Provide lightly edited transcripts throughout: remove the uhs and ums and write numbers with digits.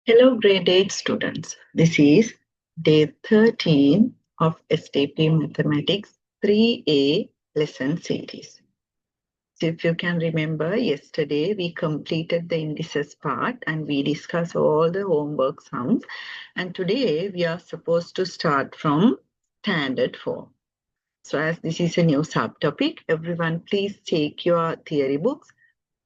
Hello, grade 8 students. This is day 13 of STP Mathematics 3A lesson series. So if you can remember, yesterday we completed the indices part and we discussed all the homework sums. And today we are supposed to start from standard form. So as this is a new subtopic, everyone please take your theory books,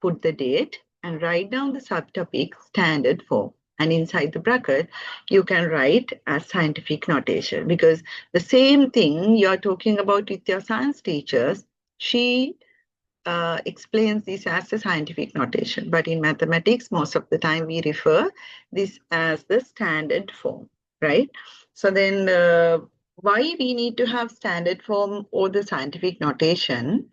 put the date and write down the subtopic standard form. And inside the bracket, you can write as scientific notation because the same thing you're talking about with your science teachers, she explains this as a scientific notation. But in mathematics, most of the time we refer this as the standard form, right? So then why we need to have standard form or the scientific notation?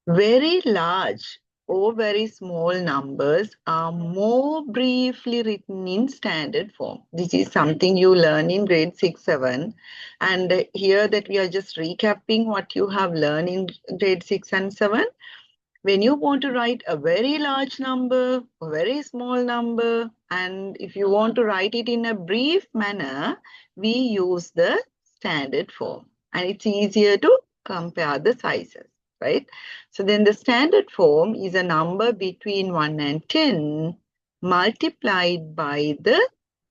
Very large or very small numbers are more briefly written in standard form. This is something you learn in grade 6, 7. And here that we are just recapping what you have learned in grade 6 and 7. When you want to write a very large number, a very small number, and if you want to write it in a brief manner, we use the standard form. And it's easier to compare the sizes, right? So then the standard form is a number between 1 and 10 multiplied by the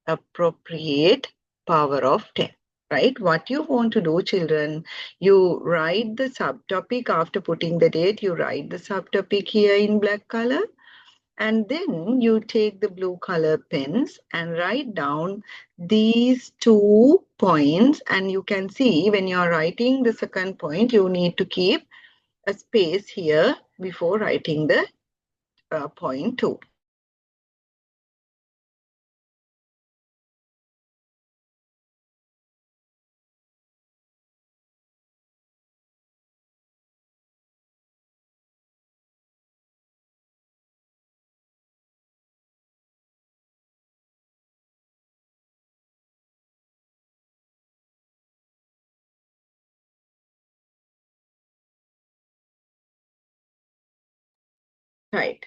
appropriate power of 10. Right? What you want to do, children, you write the subtopic after putting the date, you write the subtopic here in black color, and then you take the blue color pens and write down these 2 points. And you can see when you are writing the second point, you need to keep a space here before writing the point 2. Right.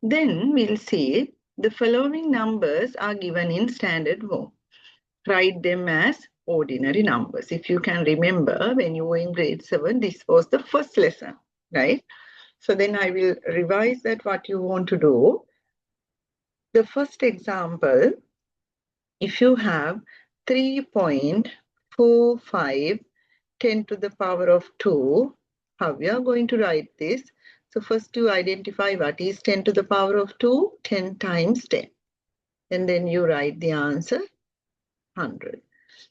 Then we'll see the following numbers are given in standard form. Write them as ordinary numbers. If you can remember, when you were in grade 7, this was the first lesson, right? So then I will revise that what you want to do. The first example, if you have 3.45 10 to the power of 2, how we are going to write this? So first you identify what is 10 to the power of 2, 10 times 10. And then you write the answer, 100.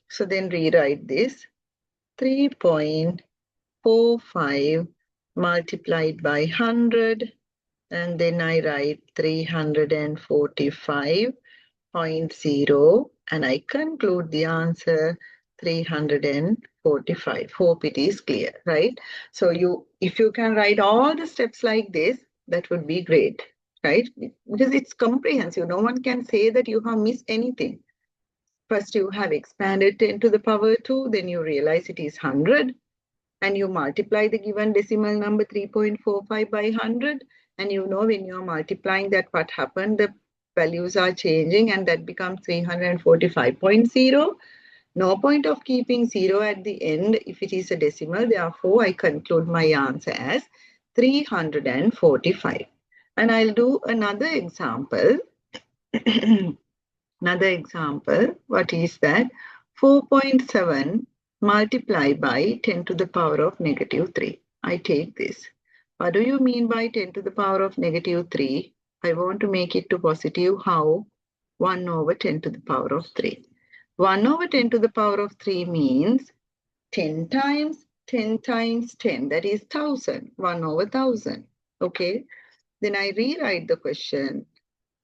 So then rewrite this, 3.45 multiplied by 100. And then I write 345.0 and I conclude the answer 345. Hope it is clear, right? So if you can write all the steps like this, that would be great, right? Because it's comprehensive. No one can say that you have missed anything. First, you have expanded 10 to the power 2, then you realize it is 100, and you multiply the given decimal number 3.45 by 100, and you know when you're multiplying that, what happened, the values are changing, and that becomes 345.0. No point of keeping 0 at the end if it is a decimal. Therefore, I conclude my answer as 345. And I'll do another example. Another example, what is that? 4.7 multiplied by 10 to the power of negative 3. I take this. What do you mean by 10 to the power of negative 3? I want to make it to positive. How? 1 over 10 to the power of 3. 1 over 10 to the power of 3 means 10 times 10 times 10. That is 1000. 1 over 1000. Okay. Then I rewrite the question.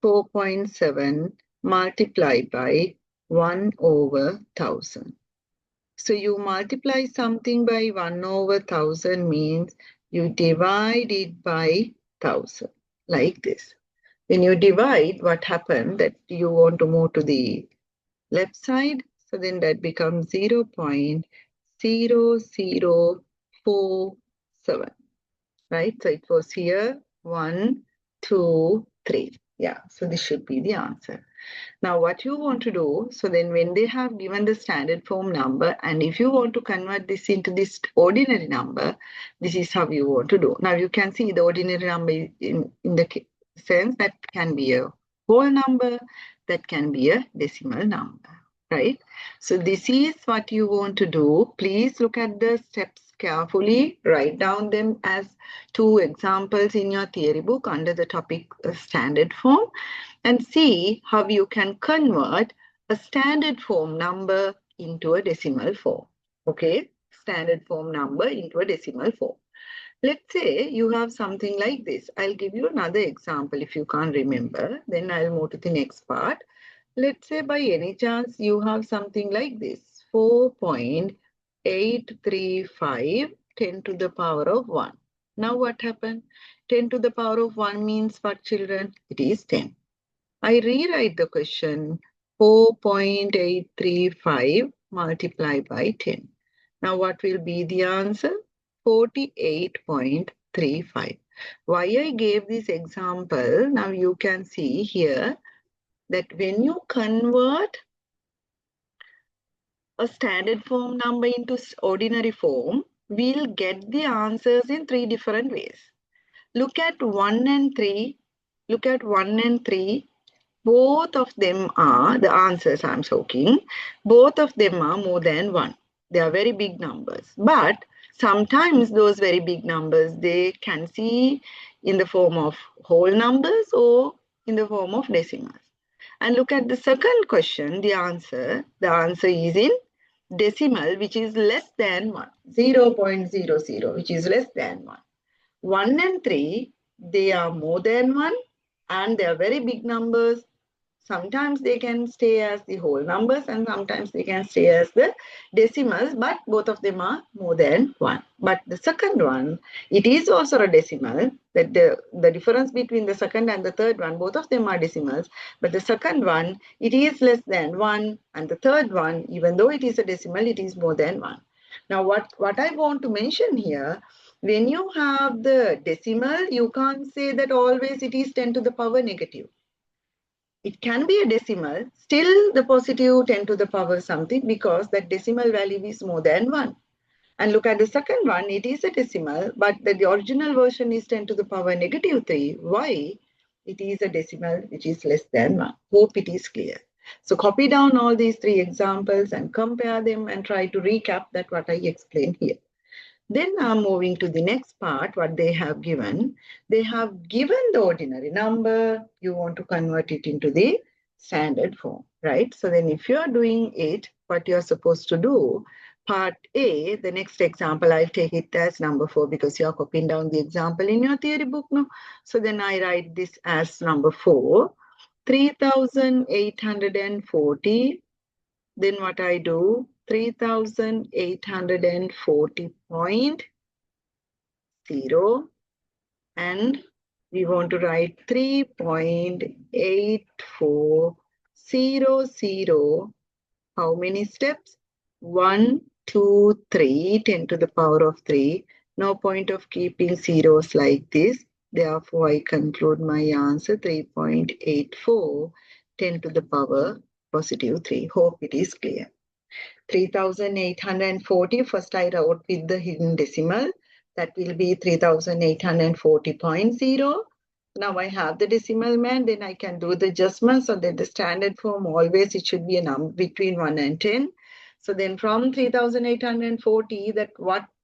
4.7 multiplied by 1 over 1000. So you multiply something by 1 over 1000 means you divide it by 1000, like this. When you divide, what happened? That you want to move to the left side, so then that becomes 0.0047, right? So it was here 1, 2, 3. Yeah, so this should be the answer. Now what you want to do, so then when they have given the standard form number, and if you want to convert this into this ordinary number, this is how you want to do. Now you can see the ordinary number in the sense that can be a whole number, that can be a decimal number, right? So this is what you want to do. Please look at the steps carefully, write down them as 2 examples in your theory book under the topic standard form, and see how you can convert a standard form number into a decimal form. Okay, standard form number into a decimal form. Let's say you have something like this. I'll give you another example if you can't remember. Then I'll move to the next part. Let's say by any chance you have something like this. 4.835 10 to the power of 1. Now what happened? 10 to the power of 1 means what, children? It is 10. I rewrite the question 4.835 multiplied by 10. Now what will be the answer? 48.35. Why I gave this example, now you can see here that when you convert a standard form number into ordinary form, we'll get the answers in 3 different ways. Look at 1 and 3. Look at 1 and 3. Both of them are, the answers I'm talking, both of them are more than 1. They are very big numbers. But sometimes those very big numbers, they can see in the form of whole numbers or in the form of decimals. And look at the second question, the answer is in decimal, which is less than 1, 0.00, which is less than 1. 1 and 3, they are more than 1 and they are very big numbers. Sometimes they can stay as the whole numbers and sometimes they can stay as the decimals, but both of them are more than 1. But the second one, it is also a decimal. That the difference between the second and the third one, both of them are decimals, but the second one, it is less than 1, and the third one, even though it is a decimal, it is more than 1. Now what I want to mention here, when you have the decimal, you can't say that always it is 10 to the power negative. It can be a decimal, still the positive 10 to the power something, because that decimal value is more than 1. And look at the second one, it is a decimal, but the original version is 10 to the power negative 3. Why? It is a decimal which is less than 1. Hope it is clear. So copy down all these 3 examples and compare them and try to recap that what I explained here. Then I'm moving to the next part, what they have given. They have given the ordinary number. You want to convert it into the standard form, right? So then if you are doing it, what you're supposed to do, part A, the next example, I'll take it as number 4 because you're copying down the example in your theory book now. So then I write this as number 4, 3,840. Then what I do, 3,840.0, and we want to write 3.8400. How many steps? 1, 2, 3, 10 to the power of 3. No point of keeping zeros like this. Therefore, I conclude my answer 3.84, 10 to the power positive 3. Hope it is clear. 3,840, first I wrote with the hidden decimal. That will be 3,840.0. Now I have the decimal man, then I can do the adjustment so that the standard form always it should be a number between 1 and 10. So then from 3,840,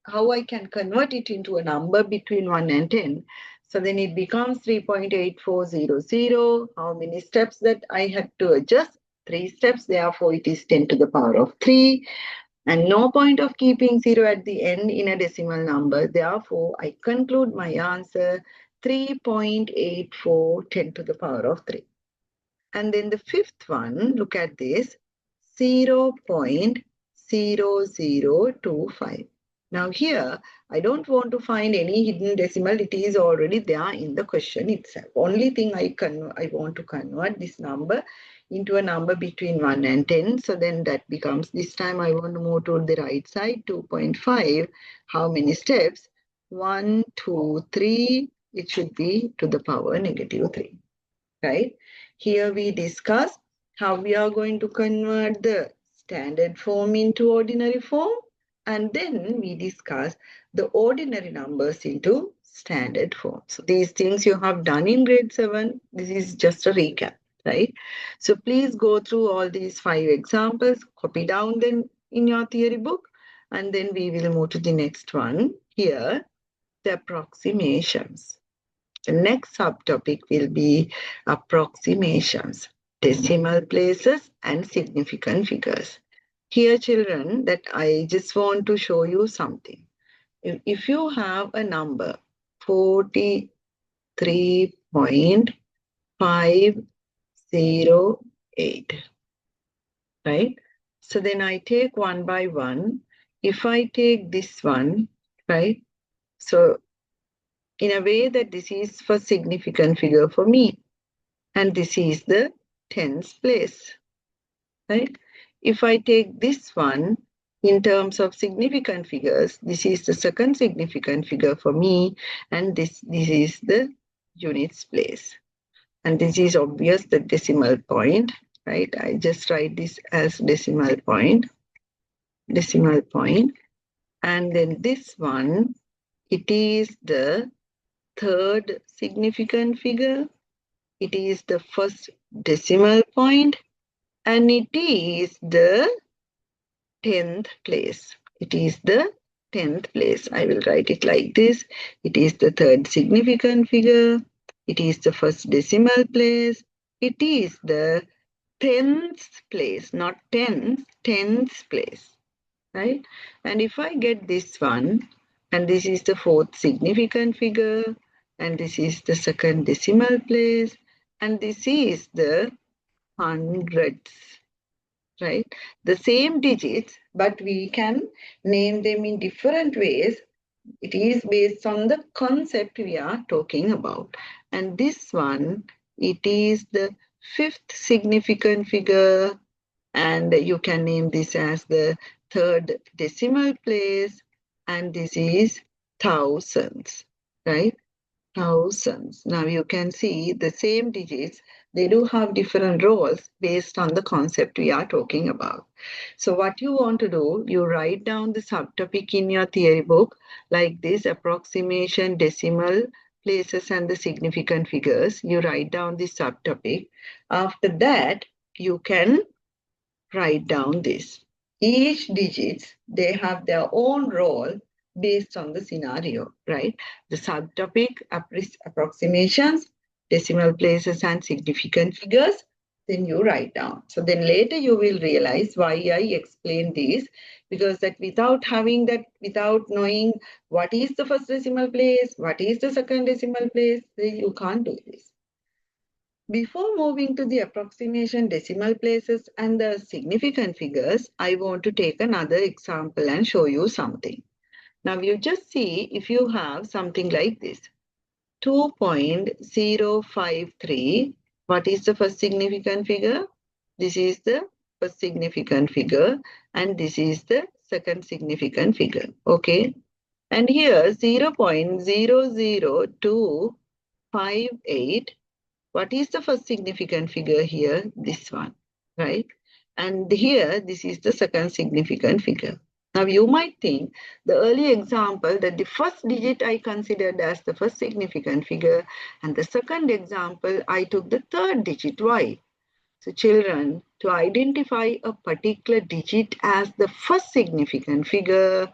how I can convert it into a number between 1 and 10. So then it becomes 3.8400. How many steps that I had to adjust? 3 steps, therefore it is 10 to the power of 3. And no point of keeping 0 at the end in a decimal number. Therefore, I conclude my answer 3.84, 10 to the power of 3. And then the fifth one, look at this, 0.0025. Now here, I don't want to find any hidden decimal. It is already there in the question itself. Only thing I want to convert this number into a number between 1 and 10. So then that becomes, this time I want to move to the right side, 2.5. How many steps? 1, 2, 3. It should be to the power negative 3. Right? Here we discuss how we are going to convert the standard form into ordinary form, and then we discuss the ordinary numbers into standard form. So these things you have done in grade 7. This is just a recap, right? So please go through all these 5 examples, copy down them in your theory book, and then we will move to the next one. Here, the approximations. The next subtopic will be approximations, decimal places and significant figures. Here, children, that I just want to show you something. If you have a number 43.508, right? So then I take one by one. If I take this one, right? So in a way that this is for significant figure for me, and this is the tens place, right? If I take this one in terms of significant figures, this is the second significant figure for me, and this is the units place. And this is obvious, the decimal point, right? I just write this as decimal point. And then this one, it is the third significant figure. It is the first decimal point, and it is the 10th place. It is the 10th place. I will write it like this. It is the third significant figure. It is the first decimal place. It is the 10th place, not 10th place, right? And if I get this one, and this is the fourth significant figure, and this is the second decimal place, and this is the hundreds, right? The same digits, but we can name them in different ways. It is based on the concept we are talking about. And this one, it is the fifth significant figure, and you can name this as the third decimal place, and this is thousands, right? Thousands. Now you can see the same digits, they do have different roles based on the concept we are talking about. So what you want to do, you write down the subtopic in your theory book like this: approximation, decimal places and the significant figures. You write down the subtopic. After that, you can write down this. Each digits, they have their own role based on the scenario, right? The subtopic, approximations, decimal places and significant figures, then you write down. So then later you will realize why I explained this, because that without having that, without knowing what is the first decimal place, what is the second decimal place, you can't do this. Before moving to the approximation, decimal places and the significant figures, I want to take another example and show you something. Now you just see if you have something like this. 2.053. What is the first significant figure? This is the first significant figure, and this is the second significant figure. Okay. And here 0.00258. What is the first significant figure here? This one, right? And here, this is the second significant figure. Now, you might think the early example that the first digit I considered as the first significant figure, and the second example, I took the third digit. Why? So children, to identify a particular digit as the first significant figure,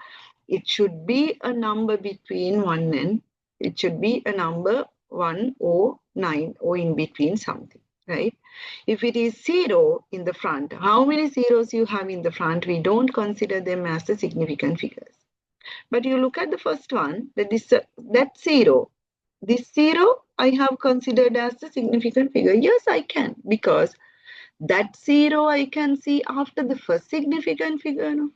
it should be a number between 1 and, it should be a number 1 or 9 or in between something, right? If it is 0 in the front, how many zeros you have in the front, we don't consider them as the significant figures. But you look at the first one, that's 0. This 0 I have considered as the significant figure. Yes, I can, because that 0 I can see after the first significant figure. No?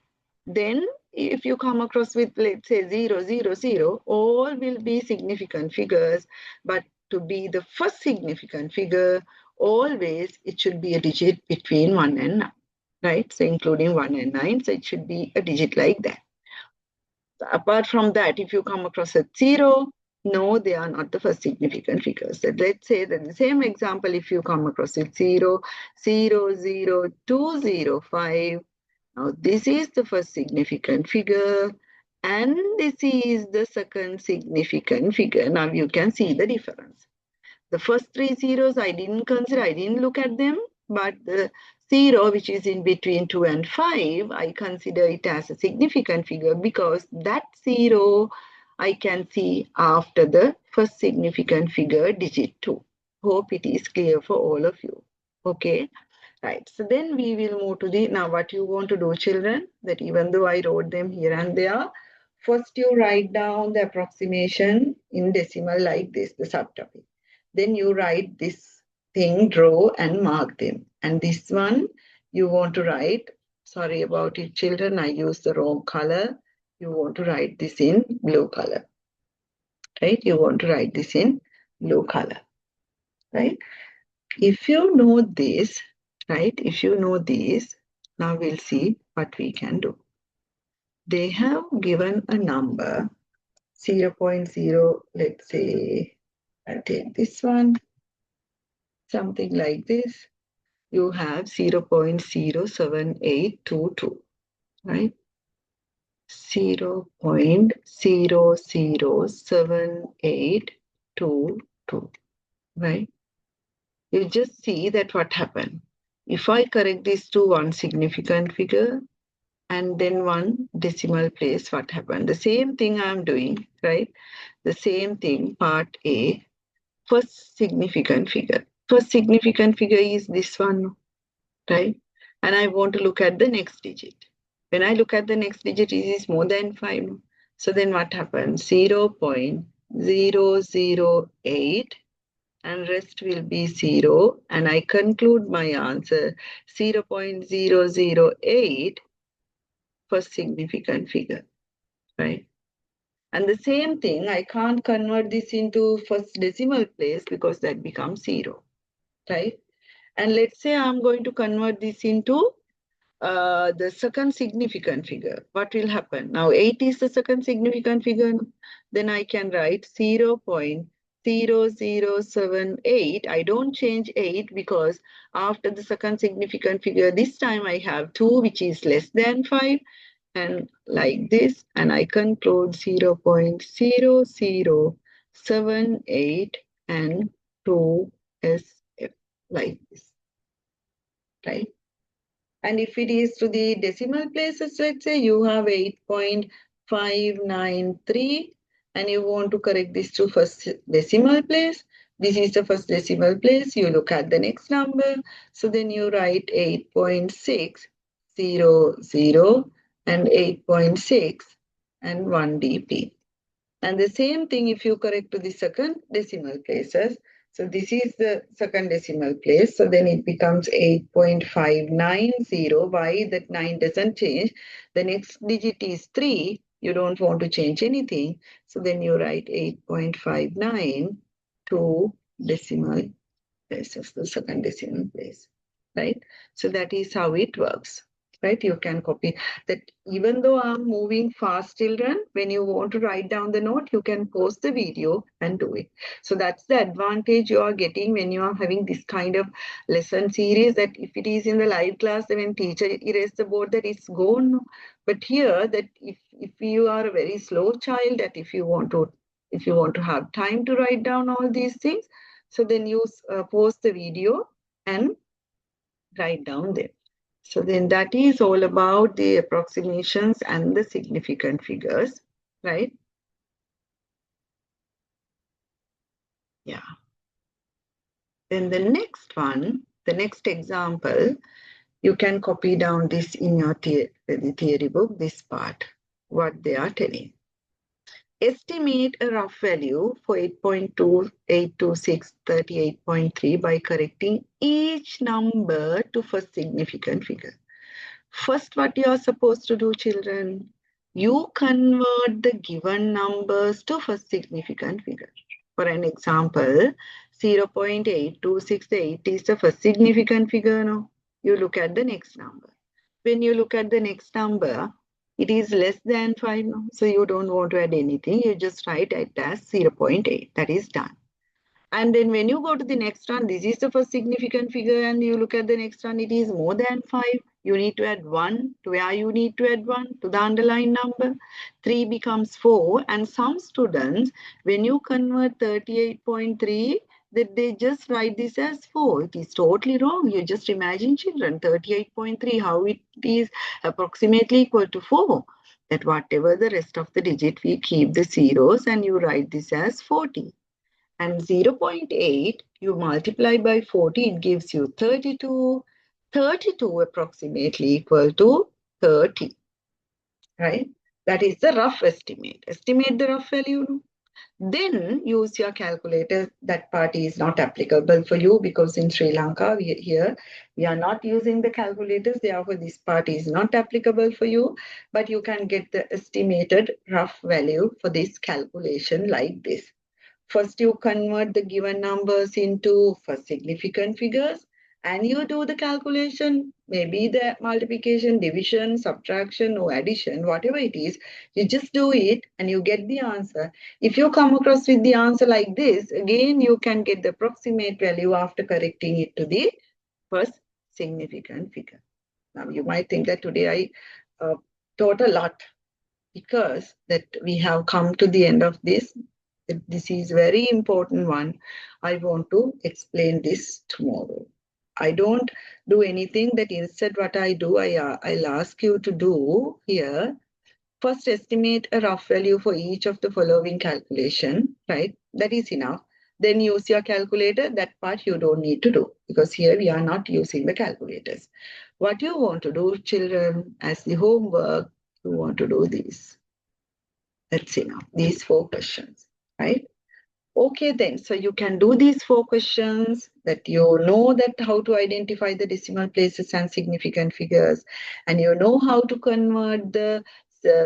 Then if you come across with, let's say, 0, 0, 0, all will be significant figures. But to be the first significant figure, always it should be a digit between 1 and 9, right? So including 1 and 9, so it should be a digit like that. So apart from that, if you come across a 0, No, they are not the first significant figures. So let's say that the same example, if you come across it, 0, 0, 0, 2, 0, 5. Now, this is the first significant figure, and this is the second significant figure. Now, you can see the difference. The first three zeros I didn't consider, I didn't look at them, but the 0, which is in between 2 and 5, I consider it as a significant figure because that 0 I can see after the first significant figure, digit 2. Hope it is clear for all of you. Okay. Right, so then we will move to the, now what you want to do, children, that even though I wrote them here and there, first you write down the approximation in decimal like this, the subtopic. Then you write this thing, draw and mark them. And this one you want to write, sorry about it, children, I use the wrong color. You want to write this in blue color, right? You want to write this in blue color, right? If you know this, right? If you know this, now we'll see what we can do. They have given a number 0.0, let's say, I'll take this one, something like this. You have 0.07822, right? 0.00822, right? You just see that what happened. If I correct this to one significant figure and then one decimal place, what happened? The same thing I'm doing, right? The same thing, part A, first significant figure. First significant figure is this one, right? And I want to look at the next digit. When I look at the next digit, it is more than 5. So then what happens? 0.008 and rest will be 0. And I conclude my answer 0.008 first significant figure, right? And the same thing, I can't convert this into first decimal place because that becomes 0, right? And let's say I'm going to convert this into the second significant figure. What will happen? Now 8 is the second significant figure. Then I can write 0.0078. I don't change 8 because after the second significant figure, this time I have 2, which is less than 5. And like this, and I conclude 0.0078 and 2SF like this, right? And if it is to the decimal places, let's say you have 8.593 and you want to correct this to first decimal place. This is the first decimal place. You look at the next number. So then you write 8.600 and 8.6 and 1 dp. And the same thing if you correct to the second decimal places. So this is the second decimal place. So then it becomes 8.590. Why that 9 doesn't change? The next digit is 3. You don't want to change anything. So then you write 8.59 to decimal places, the second decimal place, right? So that is how it works. Right, you can copy that. Even though I'm moving fast, children, when you want to write down the note, you can pause the video and do it. So that's the advantage you are getting when you are having this kind of lesson series, that if it is in the live class, when teacher erase the board, that it's gone. But here, that if you are a very slow child, that if you want to have time to write down all these things, so then you pause the video and write down there. So then that is all about the approximations and the significant figures, right? Yeah. Then the next one, the next example, you can copy down this in your theory book, this part, what they are telling. Estimate a rough value for 8.282638.3 by correcting each number to first significant figure. First, what you are supposed to do, children, you convert the given numbers to first significant figure. For an example, 0.8268 is the first significant figure. No? You look at the next number. When you look at the next number, It is less than 5 now, so you don't want to add anything. You just write it as 0.8. That is done. And then when you go to the next one, this is the first significant figure, and you look at the next one, it is more than 5. You need to add 1 to where you need to add 1 to the underlying number. 3 becomes 4. And some students, when you convert 38.3, that they just write this as 4. It is totally wrong. You just imagine, children, 38.3, how it is approximately equal to 4. That whatever the rest of the digit, we keep the zeros and you write this as 40. And 0.8 you multiply by 40, it gives you 32. 32 approximately equal to 30, right? That is the rough estimate. Estimate the rough value. Then use your calculator. That part is not applicable for you because in Sri Lanka, we are not using the calculators. Therefore, this part is not applicable for you. But you can get the estimated rough value for this calculation like this. First, you convert the given numbers into first significant figures and you do the calculation, maybe the multiplication, division, subtraction, or addition, whatever it is, you just do it and you get the answer. If you come across with the answer like this, again, you can get the approximate value after correcting it to the first significant figure. Now, you might think that today I taught a lot because that we have come to the end of this. This is very important one. I want to explain this tomorrow. I don't do anything that instead what I do, I'll ask you to do here. First, estimate a rough value for each of the following calculation, right? That is enough. Then use your calculator. That part you don't need to do because here we are not using the calculators. What you want to do, children, as the homework, you want to do this. That's enough. These 4 questions, right? Okay, then. So you can do these 4 questions that you know that how to identify the decimal places and significant figures, and you know how to convert the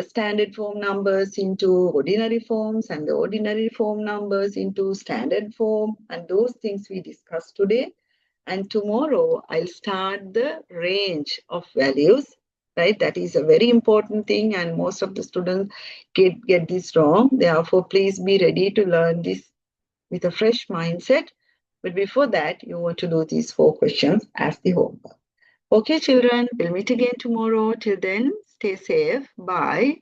standard form numbers into ordinary forms and the ordinary form numbers into standard form, and those things we discussed today. And tomorrow I'll start the range of values, right? That is a very important thing, and most of the students get this wrong. Therefore, please be ready to learn this with a fresh mindset. But before that, you want to do these 4 questions as the homework. Okay, children, we'll meet again tomorrow. Till then, stay safe. Bye.